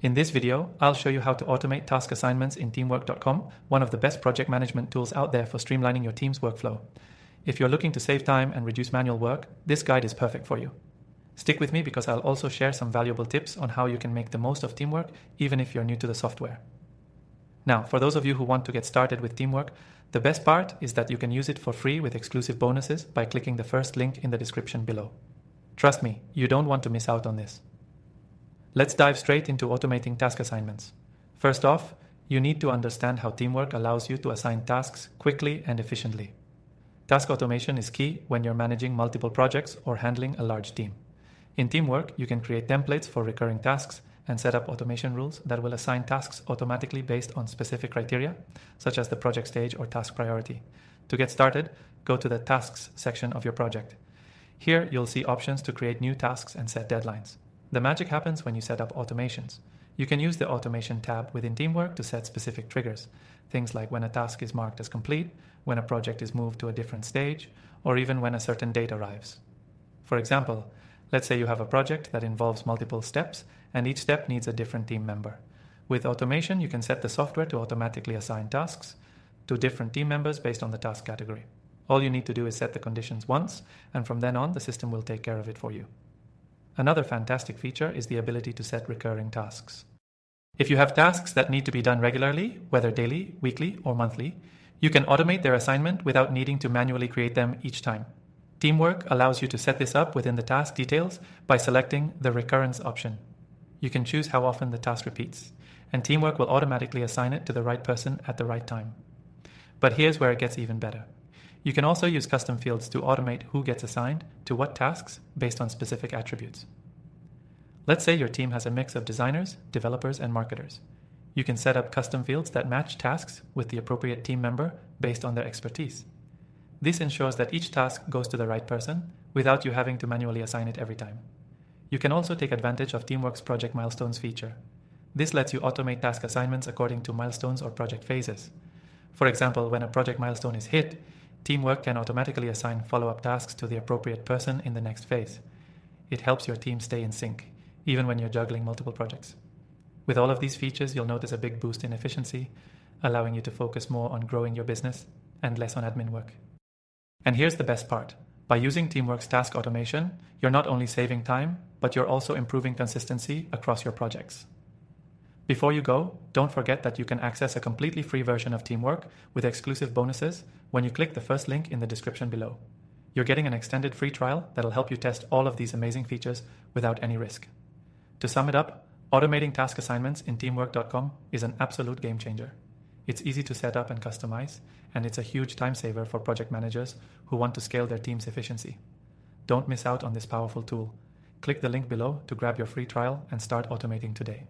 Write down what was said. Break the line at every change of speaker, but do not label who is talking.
In this video, I'll show you how to automate task assignments in Teamwork.com, one of the best project management tools out there for streamlining your team's workflow. If you're looking to save time and reduce manual work, this guide is perfect for you. Stick with me because I'll also share some valuable tips on how you can make the most of Teamwork even if you're new to the software. Now, for those of you who want to get started with Teamwork, the best part is that you can use it for free with exclusive bonuses by clicking the first link in the description below. Trust me, you don't want to miss out on this. Let's dive straight into automating task assignments. First off, you need to understand how Teamwork allows you to assign tasks quickly and efficiently. Task automation is key when you're managing multiple projects or handling a large team. In Teamwork, you can create templates for recurring tasks and set up automation rules that will assign tasks automatically based on specific criteria, such as the project stage or task priority. To get started, go to the Tasks section of your project. Here, you'll see options to create new tasks and set deadlines. The magic happens when you set up automations. You can use the Automation tab within Teamwork to set specific triggers, things like when a task is marked as complete, when a project is moved to a different stage, or even when a certain date arrives. For example, let's say you have a project that involves multiple steps, and each step needs a different team member. With automation, you can set the software to automatically assign tasks to different team members based on the task category. All you need to do is set the conditions once, and from then on, the system will take care of it for you. Another fantastic feature is the ability to set recurring tasks. If you have tasks that need to be done regularly, whether daily, weekly, or monthly, you can automate their assignment without needing to manually create them each time. Teamwork allows you to set this up within the task details by selecting the recurrence option. You can choose how often the task repeats, and Teamwork will automatically assign it to the right person at the right time. But here's where it gets even better. You can also use custom fields to automate who gets assigned to what tasks based on specific attributes. Let's say your team has a mix of designers, developers, and marketers. You can set up custom fields that match tasks with the appropriate team member based on their expertise. This ensures that each task goes to the right person without you having to manually assign it every time. You can also take advantage of Teamwork's Project Milestones feature. This lets you automate task assignments according to milestones or project phases. For example, when a project milestone is hit, Teamwork can automatically assign follow-up tasks to the appropriate person in the next phase. It helps your team stay in sync, even when you're juggling multiple projects. With all of these features, you'll notice a big boost in efficiency, allowing you to focus more on growing your business and less on admin work. And here's the best part. By using Teamwork's task automation, you're not only saving time, but you're also improving consistency across your projects. Before you go, don't forget that you can access a completely free version of Teamwork with exclusive bonuses when you click the first link in the description below. You're getting an extended free trial that'll help you test all of these amazing features without any risk. To sum it up, automating task assignments in Teamwork.com is an absolute game changer. It's easy to set up and customize, and it's a huge time saver for project managers who want to scale their team's efficiency. Don't miss out on this powerful tool. Click the link below to grab your free trial and start automating today.